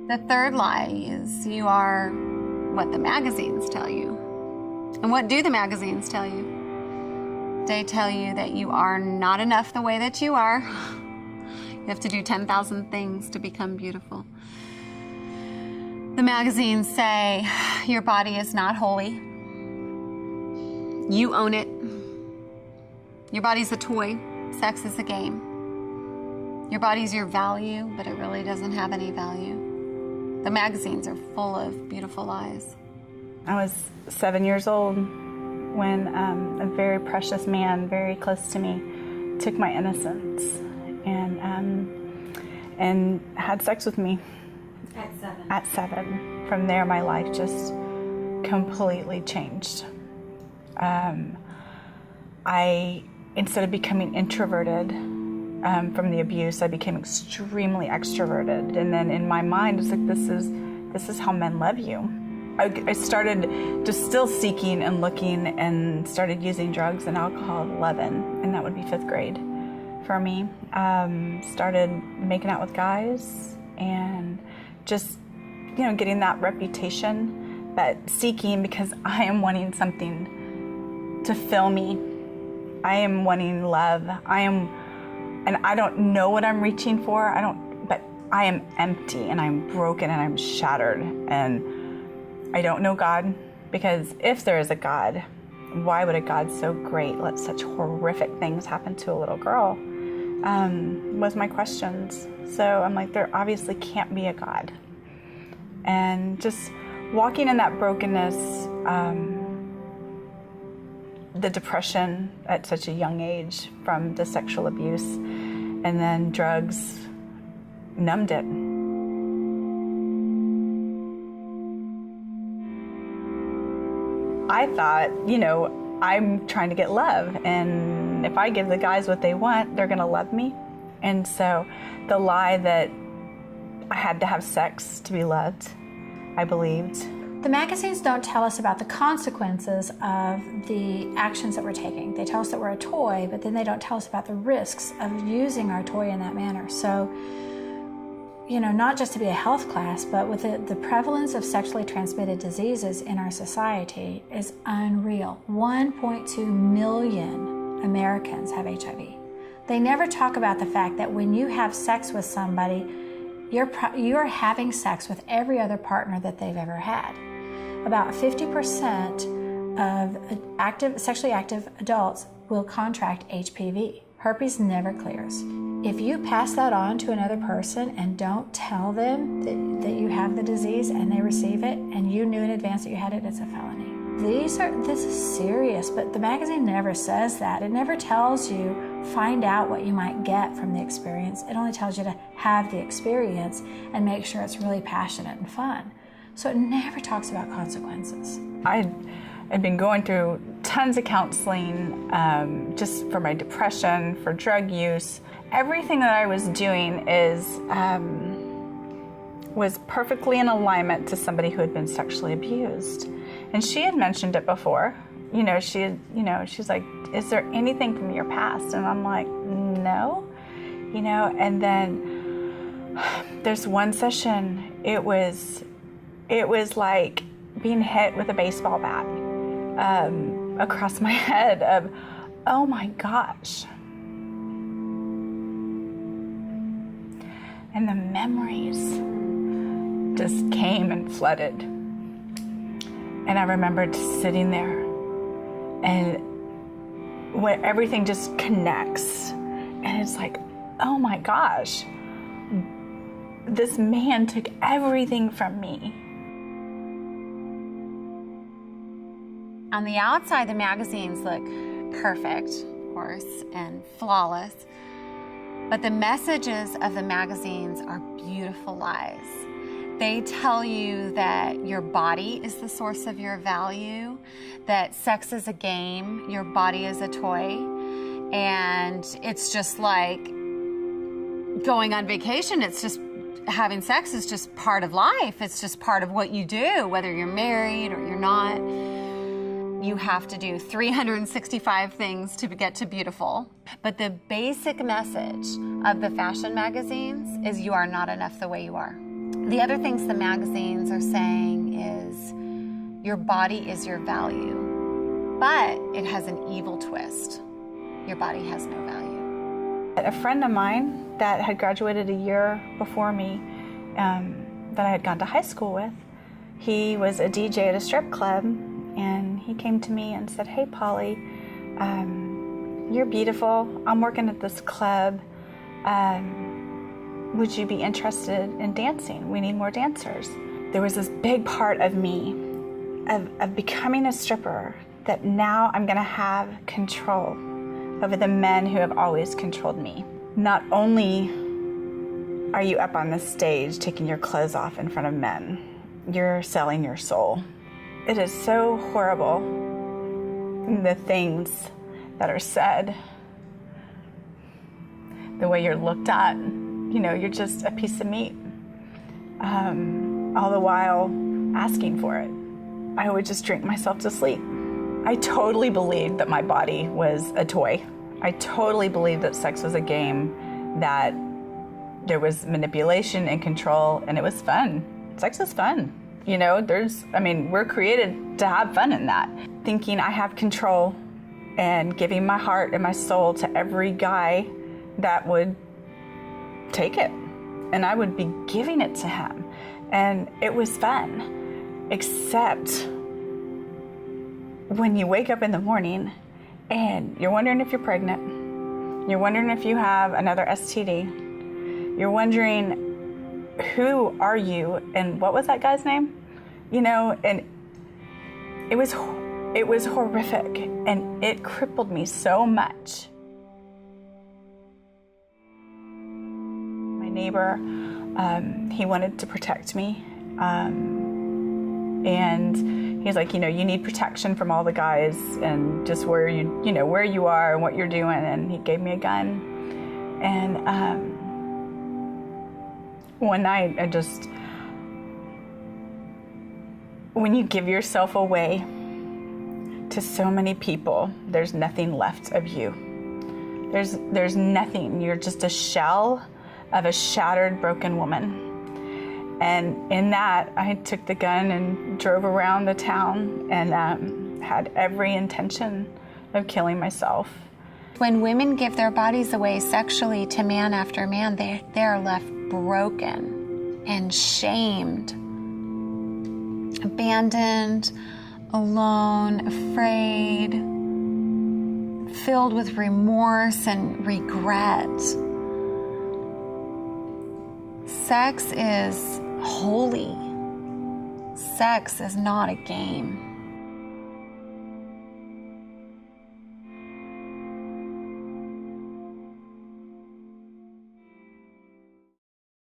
The third lie is you are what the magazines tell you. And what do the magazines tell you? They tell you that you are not enough the way that you are. You have to do 10,000 things to become beautiful. The magazines say your body is not holy. You own it. Your body's a toy. Sex is a game. Your body's your value, but it really doesn't have any value. The magazines are full of beautiful lies. I was 7 years old when a very precious man, very close to me, took my innocence and had sex with me. At 7? At 7. From there, my life just completely changed. Instead of becoming introverted from the abuse, I became extremely extroverted. And then in my mind, it's like, this is how men love you. I started just still seeking and looking and started using drugs and alcohol at 11, and that would be 5th grade for me. Started making out with guys and just, getting that reputation, but seeking because I am wanting something to fill me. I am wanting love. And I don't know what I'm reaching for. But I am empty and I'm broken and I'm shattered. And I don't know God, because if there is a God, why would a God so great let such horrific things happen to a little girl? Was my questions. So I'm like, there obviously can't be a God. And just walking in that brokenness, the depression at such a young age from the sexual abuse, and then drugs numbed it. I thought, I'm trying to get love, and if I give the guys what they want, they're gonna love me. And so the lie that I had to have sex to be loved, I believed. The magazines don't tell us about the consequences of the actions that we're taking. They tell us that we're a toy, but then they don't tell us about the risks of using our toy in that manner. So, not just to be a health class, but with the prevalence of sexually transmitted diseases in our society is unreal. 1.2 million Americans have HIV. They never talk about the fact that when you have sex with somebody, you're having sex with every other partner that they've ever had. About 50% of sexually active adults will contract HPV. Herpes never clears. If you pass that on to another person and don't tell them that you have the disease and they receive it and you knew in advance that you had it, it's a felony. This is serious, but the magazine never says that. It never tells you, find out what you might get from the experience. It only tells you to have the experience and make sure it's really passionate and fun. So it never talks about consequences. I'd been going through tons of counseling just for my depression, for drug use. Everything that I was doing was perfectly in alignment to somebody who had been sexually abused. And she had mentioned it before. She's like, is there anything from your past? And I'm like, no. And then there's one session, it was like being hit with a baseball bat across my head of, oh my gosh. And the memories just came and flooded. And I remembered sitting there and when everything just connects and it's like, oh my gosh, this man took everything from me. On the outside, the magazines look perfect, of course, and flawless. But the messages of the magazines are beautiful lies. They tell you that your body is the source of your value, that sex is a game, your body is a toy, and it's just like going on vacation. It's just having sex is just part of life. It's just part of what you do, whether you're married or you're not. You have to do 365 things to get to beautiful. But the basic message of the fashion magazines is you are not enough the way you are. The other things the magazines are saying is your body is your value, but it has an evil twist. Your body has no value. A friend of mine that had graduated a year before me, that I had gone to high school with, he was a DJ at a strip club, and he came to me and said, "Hey, Polly, you're beautiful. I'm working at this club. Would you be interested in dancing? We need more dancers." There was this big part of me, of becoming a stripper, that now I'm gonna have control over the men who have always controlled me. Not only are you up on the stage taking your clothes off in front of men, you're selling your soul. It is so horrible, the things that are said, the way you're looked at. You know, you're just a piece of meat, all the while asking for it. I would just drink myself to sleep. I totally believed that my body was a toy. I totally believed that sex was a game, that there was manipulation and control, and it was fun. Sex is fun. You know, we're created to have fun in that. Thinking I have control and giving my heart and my soul to every guy that would take it. And I would be giving it to him. And it was fun. Except when you wake up in the morning and you're wondering if you're pregnant, you're wondering if you have another STD, you're wondering, who are you and what was that guy's name? You know, and it was horrific, and it crippled me so much. My neighbor, he wanted to protect me, and he's like, you know, you need protection from all the guys, and just where you are and what you're doing. And he gave me a gun, and one night when you give yourself away to so many people, there's nothing left of you. There's nothing. You're just a shell of a shattered, broken woman. And in that, I took the gun and drove around the town and had every intention of killing myself. When women give their bodies away sexually to man after man, they are left broken and shamed, abandoned, alone, afraid, filled with remorse and regret. Sex is holy. Sex is not a game.